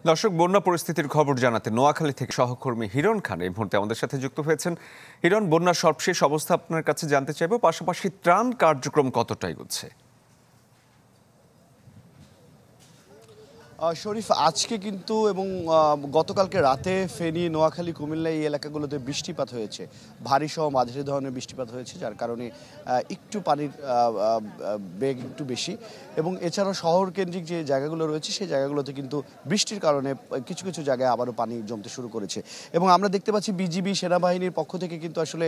দর্শক, বন্যা পরিস্থিতির খবর জানাতে নোয়াখালী থেকে সহকর্মী হিরণ খান এই মুহূর্তে আমাদের সাথে যুক্ত হয়েছেন। হিরণ, বন্যার সর্বশেষ অবস্থা আপনার কাছে জানতে চাইব, পাশাপাশি ত্রাণ কার্যক্রম কতটা এগোচ্ছে? শরীফ, আজকে কিন্তু এবং গতকালকে রাতে ফেনী, নোয়াখালী, কুমিল্লা এই এলাকাগুলোতে বৃষ্টিপাত হয়েছে, ভারী সহ মাঝারি ধরনের বৃষ্টিপাত হয়েছে, যার কারণে একটু পানির বেগ একটু বেশি। এবং এছাড়াও শহর কেন্দ্রিক যে জায়গাগুলো রয়েছে সেই জায়গাগুলোতে কিন্তু বৃষ্টির কারণে কিছু কিছু জায়গায় আবারও পানি জমতে শুরু করেছে। এবং আমরা দেখতে পাচ্ছি বিজিবি সেনাবাহিনীর পক্ষ থেকে কিন্তু আসলে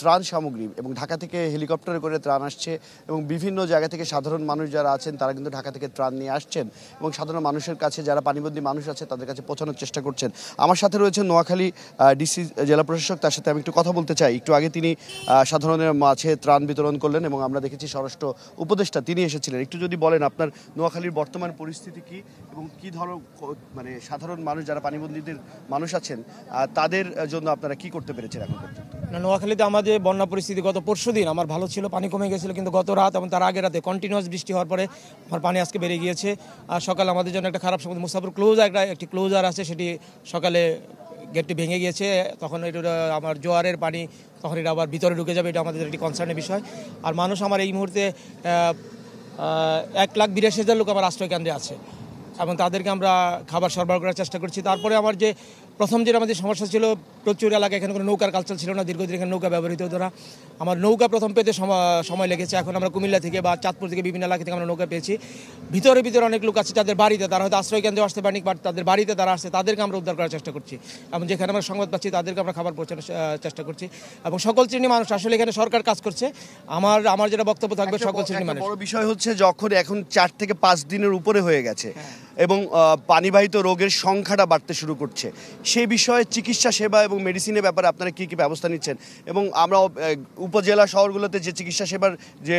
ত্রাণ সামগ্রী এবং ঢাকা থেকে হেলিকপ্টারে করে ত্রাণ আসছে, এবং বিভিন্ন জায়গা থেকে সাধারণ মানুষ যারা আছেন তারা কিন্তু ঢাকা থেকে ত্রাণ নিয়ে আসছেন এবং সাধারণ মানুষের কাছে, যারা পানিবন্দী মানুষ আছে তাদের কাছে পৌঁছানোর চেষ্টা করছেন। আমার সাথে রয়েছে নোয়াখালী ডিসি জেলা প্রশাসক, তার সাথে আমি একটু কথা বলতে চাই। একটু আগে তিনি সাধারণের মাঝে ত্রাণ বিতরণ করলেন এবং আমরা দেখেছি স্বরাষ্ট্র উপদেষ্টা তিনি এসেছিলেন। একটু যদি বলেন আপনার নোয়াখালীর বর্তমান পরিস্থিতি কি এবং কি ধরনের মানে সাধারণ মানুষ যারা পানিবন্দীদের মানুষ আছেন তাদের জন্য আপনারা কি করতে পেরেছেন এখন পর্যন্ত? নোয়াখালীতে আমাদের বন্যা পরিস্থিতি গত পরশুদিন আমার ভালো ছিল, পানি কমে গেছিল, কিন্তু গত রাত এবং তার আগের রাতে কন্টিনিউয়াস বৃষ্টি হওয়ার পরে আমার পানি আজকে বেড়ে গিয়েছে। আর সকালে আমাদের জন্য একটা খারাপ সময়, মুসাফর একটি ক্লোজার আছে, সেটি সকালে গেটটি ভেঙে গিয়েছে। তখন এটা আমার জোয়ারের পানি, তখন এটা আবার ভিতরে ঢুকে যাবে, এটা আমাদের একটি কনসার্নের বিষয়। আর মানুষ আমার এই মুহূর্তে 1,82,000 লোক আমার আশ্রয় কেন্দ্রে আছে এবং তাদেরকে আমরা খাবার সরবরাহ করার চেষ্টা করছি। তারপরে আমার যে প্রথম যে আমাদের সমস্যা ছিল, প্রচুর এলাকায় এখানে কোনো নৌকার কালচার ছিল না, দীর্ঘদিন এখানে নৌকা ব্যবহৃত হতো না। আমার নৌকা প্রথম পেতে সময় লেগেছে। এখন আমরা কুমিল্লা থেকে বা চাঁদপুর থেকে বিভিন্ন এলাকা থেকে আমরা নৌকা পেয়েছি। ভিতরে অনেক লোক আছে যাদের বাড়িতে, তারা হয়তো আশ্রয় কেন্দ্রে আসতে পারেনি, বাট তাদের বাড়িতে তারা আসছে, তাদেরকে আমরা উদ্ধার করার চেষ্টা করছি এবং যেখানে আমরা সংবাদ পাচ্ছি তাদেরকে আমরা খাবার পৌঁছানোর চেষ্টা করছি। এবং সকল শ্রেণীর মানুষ, আসলে এখানে সরকার কাজ করছে। আমার যেটা বক্তব্য থাকবে, সকল শ্রেণীর মানুষ। বড় বিষয় হচ্ছে যখন এখন 4 থেকে 5 দিনের উপরে হয়ে গেছে এবং পানিবাহিত রোগের সংখ্যাটা বাড়তে শুরু করছে, সেই বিষয়ে চিকিৎসা সেবা এবং মেডিসিনের ব্যাপারে আপনারা কি কি ব্যবস্থা নিচ্ছেন? এবং আমরা উপজেলা শহরগুলোতে যে চিকিৎসা সেবার যে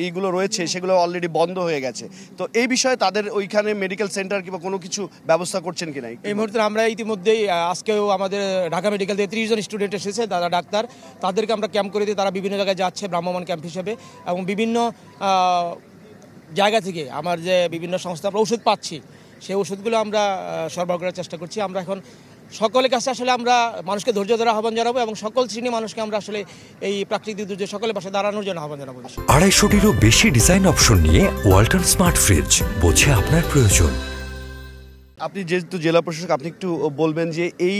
এইগুলো রয়েছে সেগুলো অলরেডি বন্ধ হয়ে গেছে, তো এই বিষয়ে তাদের ওইখানে মেডিকেল সেন্টার কিংবা কোনো কিছু ব্যবস্থা করছেন কিনা? এই মুহূর্তে আমরা ইতিমধ্যেই আজকেও আমাদের ঢাকা মেডিকেল থেকে 30 জন স্টুডেন্ট এসেছে, তারা ডাক্তার, তাদেরকে আমরা ক্যাম্প করে দিই। তারা বিভিন্ন জায়গায় যাচ্ছে ভ্রাম্যমাণ ক্যাম্প হিসেবে, এবং বিভিন্ন জায়গা থেকে আমার যে বিভিন্ন সংস্থা আমরা ওষুধ পাচ্ছি, সেই ওষুধগুলো আমরা সরবরাহ করার চেষ্টা করছি। আমরা এখন সকলের কাছে আসলে আমরা মানুষকে ধৈর্য ধরে আহ্বান জানাবো এবং সকল শ্রেণীর মানুষকে আমরা আসলে এই প্রাকৃতিক দুর্যোগ সকলের পাশে দাঁড়ানোর জন্য আহ্বান জানাবো। 250-টিরও বেশি ডিজাইন অপশন নিয়ে ওয়ালটন স্মার্ট ফ্রিজ, বোঝে আপনার প্রয়োজন। আপনি যেহেতু জেলা প্রশাসক, আপনি একটু বলবেন যে এই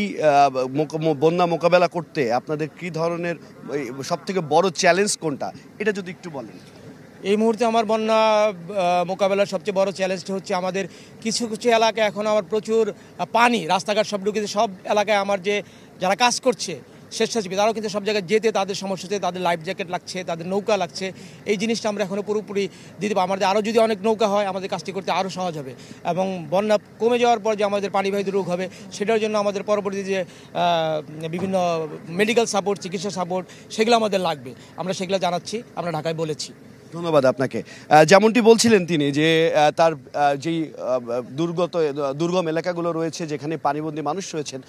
বন্যা মোকাবেলা করতে আপনাদের কি ধরনের সবথেকে বড় চ্যালেঞ্জ কোনটা, এটা যদি একটু বলেন। এই মুহূর্তে আমার বন্যা মোকাবেলার সবচেয়ে বড় চ্যালেঞ্জটা হচ্ছে আমাদের কিছু কিছু এলাকায় এখন আমার প্রচুর পানি, রাস্তাঘাট সব ঢুকেছে। সব এলাকায় আমার যে যারা কাজ করছে স্বেচ্ছাসেবী, তারাও কিন্তু সব জায়গায় যেতে তাদের সমস্যা হচ্ছে, তাদের লাইফ জ্যাকেট লাগছে, তাদের নৌকা লাগছে। এই জিনিসটা আমরা এখনও পুরোপুরি দিতে পারি। আমাদের আরও যদি অনেক নৌকা হয় আমাদের কাজটি করতে আরও সহজ হবে, এবং বন্যা কমে যাওয়ার পর যে আমাদের পানিবাহিত রোগ হবে সেটার জন্য আমাদের পরবর্তী যে বিভিন্ন মেডিকেল সাপোর্ট, চিকিৎসা সাপোর্ট, সেগুলো আমাদের লাগবে। আমরা সেগুলো জানাচ্ছি, আমরা ঢাকায় বলেছি। ধন্যবাদ আপনাকে। যেমনটি বলছিলেন তিনি যে তার যেই দুর্গম এলাকাগুলো রয়েছে যেখানে পানিবন্দী মানুষ রয়েছেন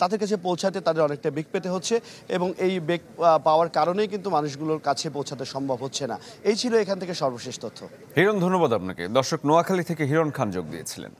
তাদের কাছে পৌঁছাতে তাদের অনেকটা বেগ পেতে হচ্ছে, এবং এই বেগ পাওয়ার কারণেই কিন্তু মানুষগুলোর কাছে পৌঁছাতে সম্ভব হচ্ছে না। এই ছিল এখান থেকে সর্বশেষ তথ্য। হিরণ, ধন্যবাদ আপনাকে। দর্শক, নোয়াখালী থেকে হিরণ খান যোগ দিয়েছিলেন।